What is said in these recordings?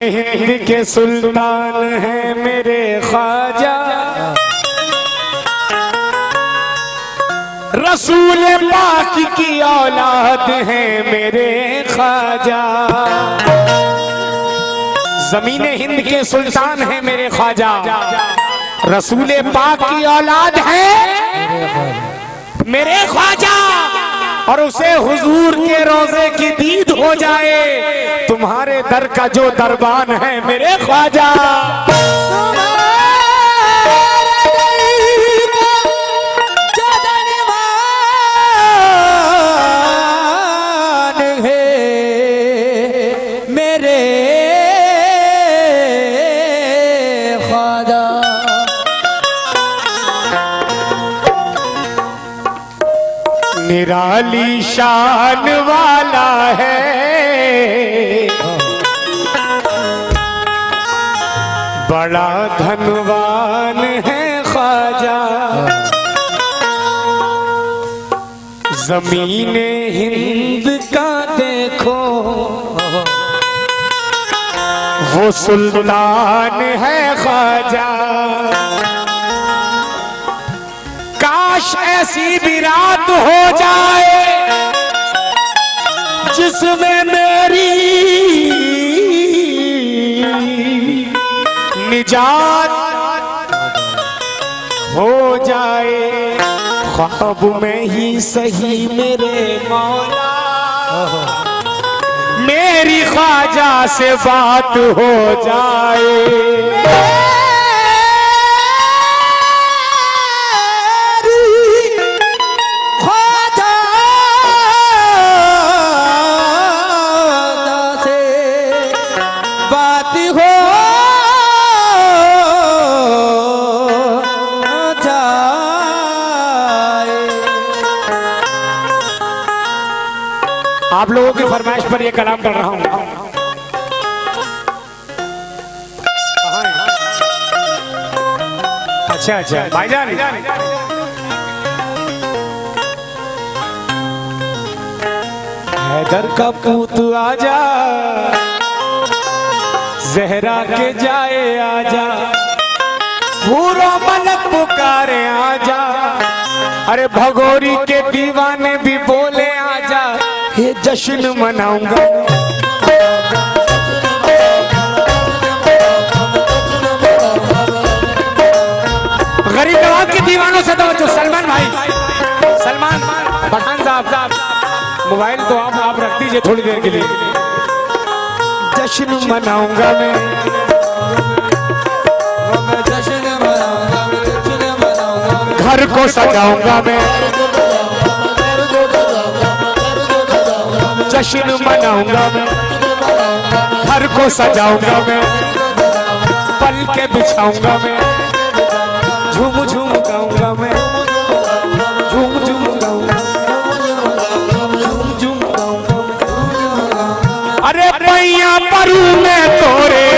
हिंद के सुल्तान हैं मेरे ख्वाजा, रसूल पाक की औलाद हैं मेरे ख्वाजा। ज़मीने हिंद के सुल्तान हैं मेरे ख्वाजा, रसूल पाक की औलाद हैं मेरे ख्वाजा। और उसे हुजूर के रोजे की दीद हो जाए, तुम्हारे दर का जो दरबान है मेरे ख्वाजा। निराली शान वाला है, बड़ा धनवान है ख्वाजा। ज़मीने हिंद का देखो वो सुल्तान है ख्वाजा। काश ऐसी भी रात हो जाए जिसमें मेरी निजात हो जाए, ख्वाब में ही सही मेरे मौला मेरी ख्वाजा से बात हो जाए। आप लोगों की फरमाइश पर यह कलाम कर रहा हूं। अच्छा अच्छा भाईजान, हैदर का पूत आजा, जहरा के जाए आजा, पूरा मलक पुकारे आजा। अरे भगोरी के दीवाने भी बोले आजा, ये जश्न मनाऊंगा। गरीब नवाज के दीवानों से तो सलमान भाई, सलमान पठान साहब, मोबाइल तो आप रख दीजिए थोड़ी देर के लिए। जश्न मनाऊंगा मैं, घर को सजाऊंगा मैं, जश्न मनाऊंगा मैं, घर को सजाऊंगा मैं, पल के बिछाऊंगा मैं, झूम झूम गाऊंगा मैं, झूम झूम गाऊंगा, झूम झूम गाऊंगा। अरे पैया परू में तोरे,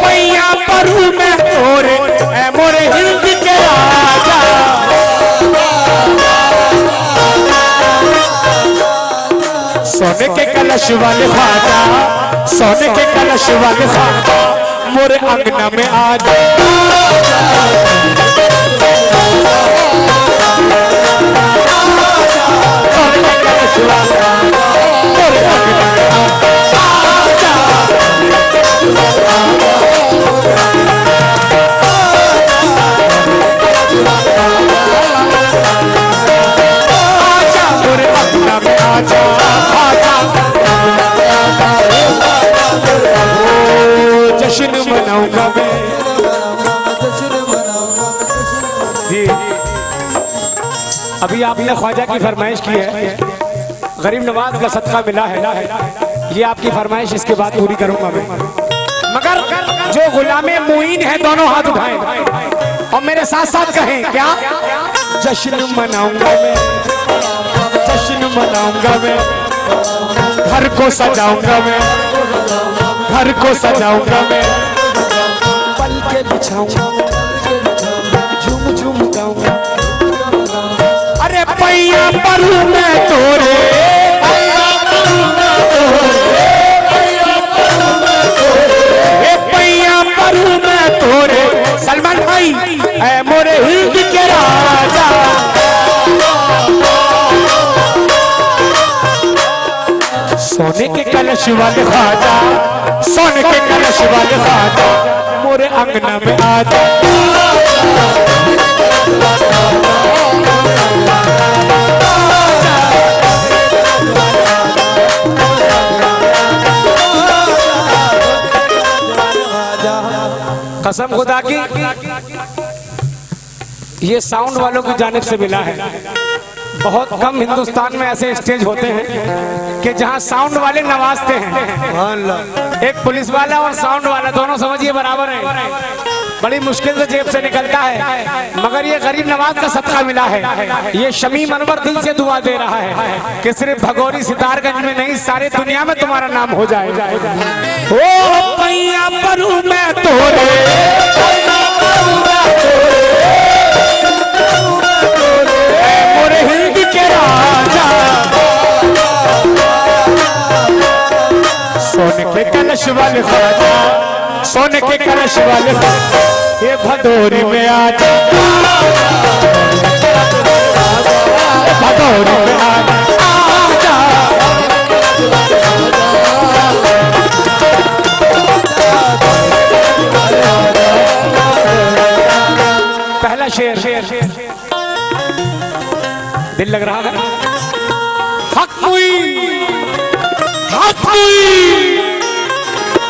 पैया परू में तोरे, ऐ मोरे हिंद के राजा। सोने के कलश वाले ख्वाजा, सोने के कलश वाले ख्वाजा, मोरे अंगना में आ जा। सोने के कलश वाले मोरे अंगना में आ जा। जश्न मनाऊंगा मैं जी। अभी आपने ख्वाजा की फरमाइश की है, गरीब नवाज का सदका मिला है, ये आपकी फरमाइश इसके बाद पूरी करूंगा मैं। मगर जो गुलामे मुईन है दोनों हाथ उठाएं और मेरे साथ साथ कहें क्या? जश्न मनाऊंगा मैं, जश्न मनाऊंगा मैं, घर को सजाऊंगा मैं, घर को सजाऊंगा मैं, पल के बिछाऊंगा, झूम झूम गाऊंगा। अरे पैया परू में तोरे, पैया परू में तोरे, सोने के कलश वाले ख्वाजा, सोने के कलश वाले ख्वाजा, मोरे अंगना में आजा। कसम खुदा की ये साउंड वालों की जानिब से मिला है। बहुत कम हिंदुस्तान में ऐसे स्टेज होते हैं कि जहां साउंड वाले नवाजते हैं। एक पुलिस वाला और साउंड वाला दोनों समझिए बराबर है, बड़ी मुश्किल से जेब से निकलता है, मगर ये गरीब नवाज का सदका मिला है। ये शमीम अनवर दिल से दुआ दे रहा है कि सिर्फ भगोरी सितारगंज में नहीं, सारे दुनिया में तुम्हारा नाम हो जाए। ओ पैया परू मैं तोरे, मोरे हिंद के राजा, सोने के कलश वाले ख्वाजा, सोने के कलश वाले ये भदोरी में आजा, भदोरी में आजा। पहला शेर दिल लग रहा है। हक हुई, हक हुई,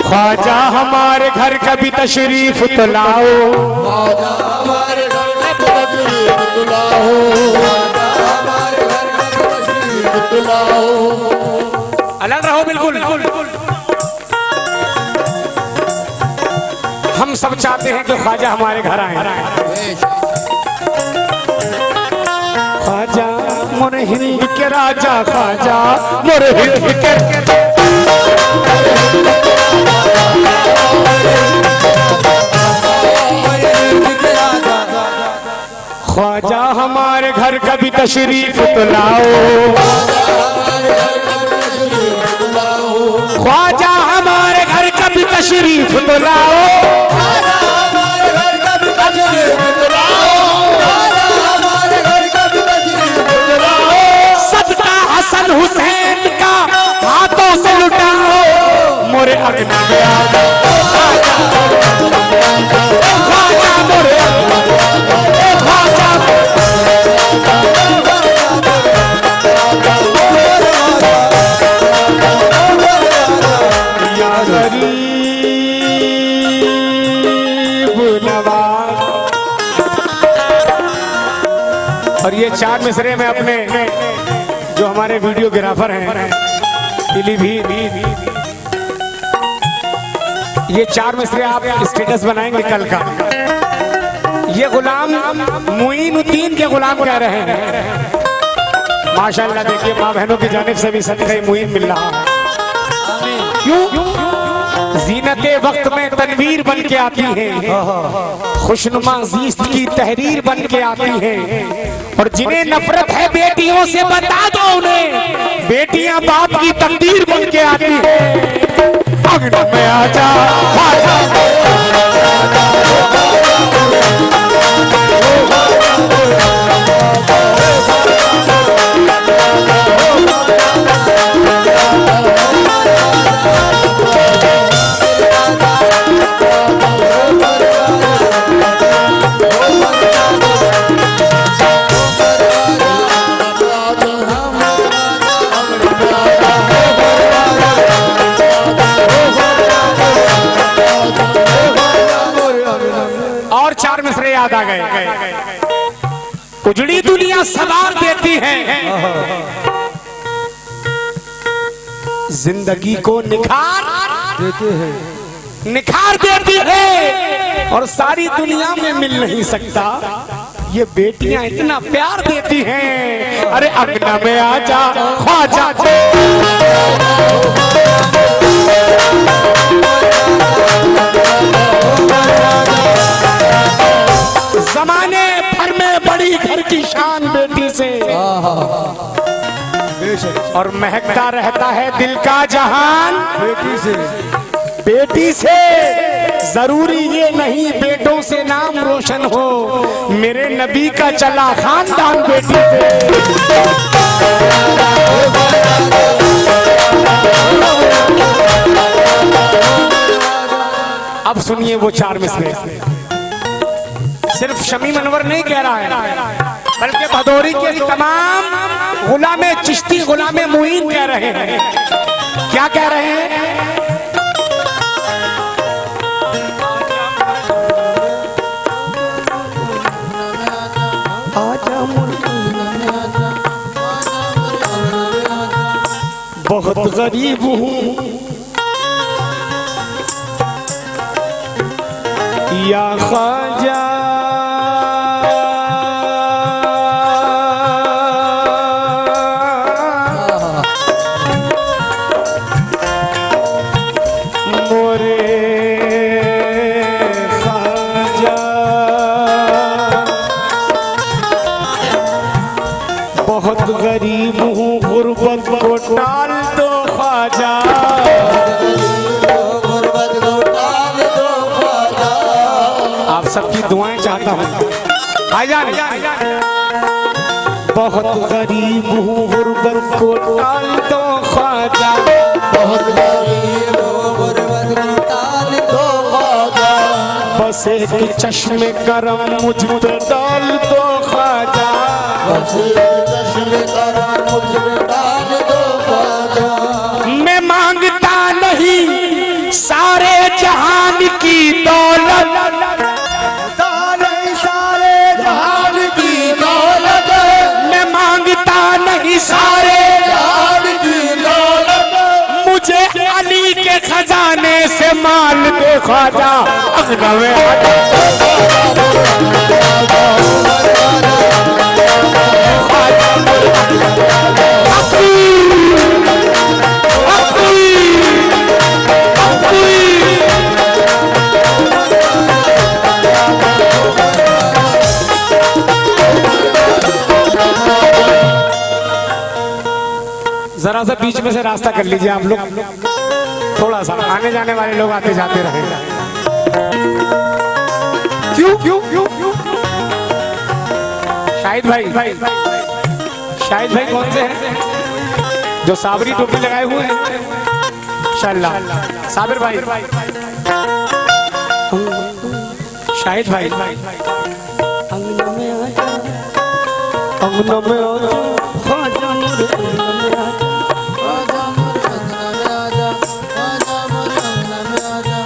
ख्वाजा हमारे घर कभी तशरीफ तो लाओ, ख्वाजा हमारे घर कभी तशरीफ तो लाओ, ख्वाजा हमारे घर कभी तशरीफ तो लाओ। अलग रहो बिल्कुल। हम सब चाहते हैं कि ख्वाजा हमारे घर आए। ख्वाजा मोरे हिंद के राजा, ख्वाजा मोरे हिंद के, ख्वाजा हमारे घर कभी तशरीफ तो लाओ, ख्वाजा हमारे घर कभी तशरीफ तो लाओ, सदका हसन हुसैन का हाथों से लुटाओ, मोरे अगना में आजा, ख्वाजा मोरे ख्वाजा। या गरीब नवाज। और ये चार मिसरे में अपने जो हमारे वीडियोग्राफर हैं पीलीभीत, ये चार मिसरे आप स्टेटस बनाएंगे कल का। ये गुलाम मुईनुद्दीन के गुलाम कह रहे हैं। माशाअल्लाह देखिए माँ बहनों की जानिब से भी सदक़े मुईन मिल रहा है। क्यों? जीनते वक्त में तनवीर बन के आती है, खुशनुमा ज़ीस्त की तहरीर बन के आती है। और जिन्हें नफरत है बेटियों से बता दो उन्हें, बेटियां बाप की तकदीर बन के आती है। अंगना में आजा, याद आ गए। उजड़ी दुनिया सवार देती है, जिंदगी को निखार देते हैं, निखार देती है। और सारी दुनिया में मिल नहीं सकता, ये बेटियां इतना प्यार देती हैं। अरे अंगना में आजा ख्वाजा, जमाने भर में बड़ी घर की शान बेटी से, और महकता रहता है दिल का जहान बेटी से। बेटी से जरूरी ये नहीं बेटों से नाम रोशन हो, मेरे नबी का चला खानदान बेटी से। अब सुनिए वो चार मिसरे। सिर्फ शमी मनवर नहीं कह रहा है, बल्कि भदौरी के तमाम गुलामे चिश्ती गुलामे मुईन कह रहे हैं। क्या कह रहे हैं? बहुत गरीब हूँ या ख्वाजा, बहुत गरीब हूँ गुर्बत को टाल दो ख्वाजा, गुर्बत को टाल दो ख्वाजा। आप सबकी दुआएं चाहता हूँ भाईजान। बहुत गरीब हूँ गुर्बत को टाल दो ख्वाजा, बहुत गरीब हूँ गुर्बत को टाल दो ख्वाजा। बस एक चश्मे करम मुझ पे डाल दो ख्वाजा, बस मैं मांगता नहीं सारे जहान की दौलत, सारे जहान की दौलत। मैं मांगता नहीं सारे जहान की दौलत, मुझे अली के खजाने से माल दे ख्वाजा। अगनवे जरा सा बीच में से रास्ता कर लीजिए आप लोग, थोड़ा सा आने जाने वाले लोग आते जाते रहेंगे। क्यों क्यों क्यों क्यों? शाहिद भाई, शाहिद भाई कौन से हैं जो साबरी टोपी लगाए हुए हैं? इंशाअल्लाह साबिर भाई, शाहिद भाई, अंगना में आजा, अंगना में आजा, ख्वाजा मोरे अंगना में आजा।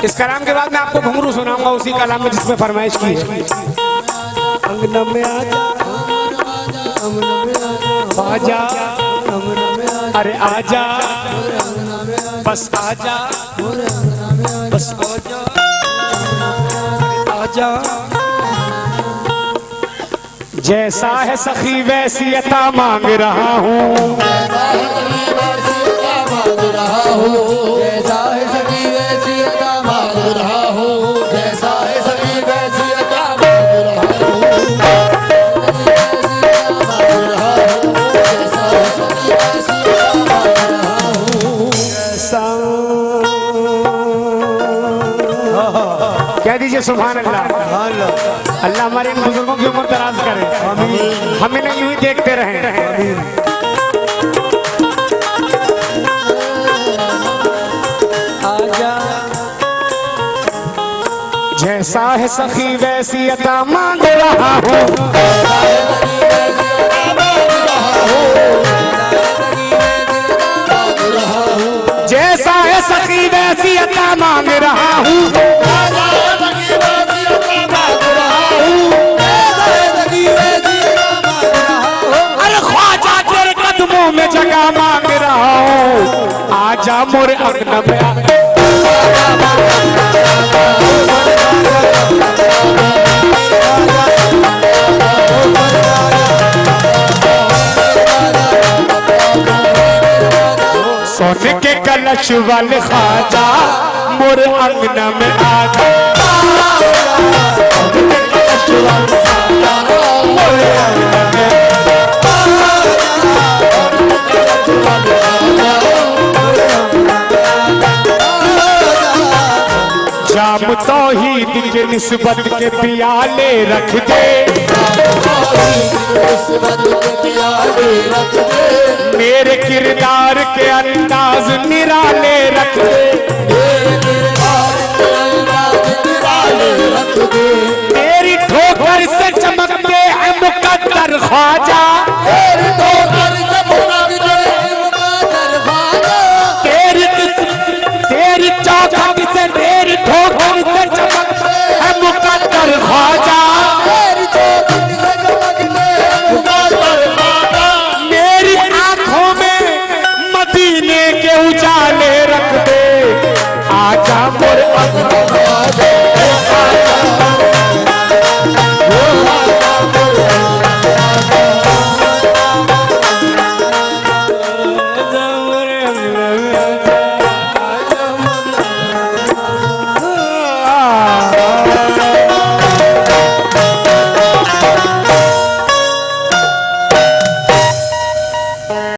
इस कलाम के बाद मैं आपको घुंघरू सुनाऊंगा उसी कलाम में जिसमें फरमाइश की है। अंगना में आजा, ख्वाजा, अरे आजा, बस आजा, बस आजा, आजा। जैसा है सखी वैसी अता मांग रहा हूँ, जैसा है सखी वैसी अता मांग रहा हूँ, जैसा है सखी वैसी अता मांग रहा हूँ। कह दीजिए सुभान अल्लाह। अल्लाह हमारे इन बुजुर्गों की उम्र दराज करे, हमें नहीं यूं ही देखते रहें। आजा, जैसा है सखी वैसी अता मांग रहा हूँ, जैसा है सखी वैसी अता मांग रहा हूँ। में जगह मांग रहा हूँ, आजा मोरे अंगना में आजा। सोने के कलश वाले ख्वाजा मोरे अंगना में आजा, सोने के कलश वाले ख्वाजा मोरे अंगना में। जाम तौहीद के निस्बत के पियाले रख दे, मेरे किरदार के अंदाज निराले रख दे, मेरी ठोकर से चमकते हैं मुकद्दर ख्वाजा।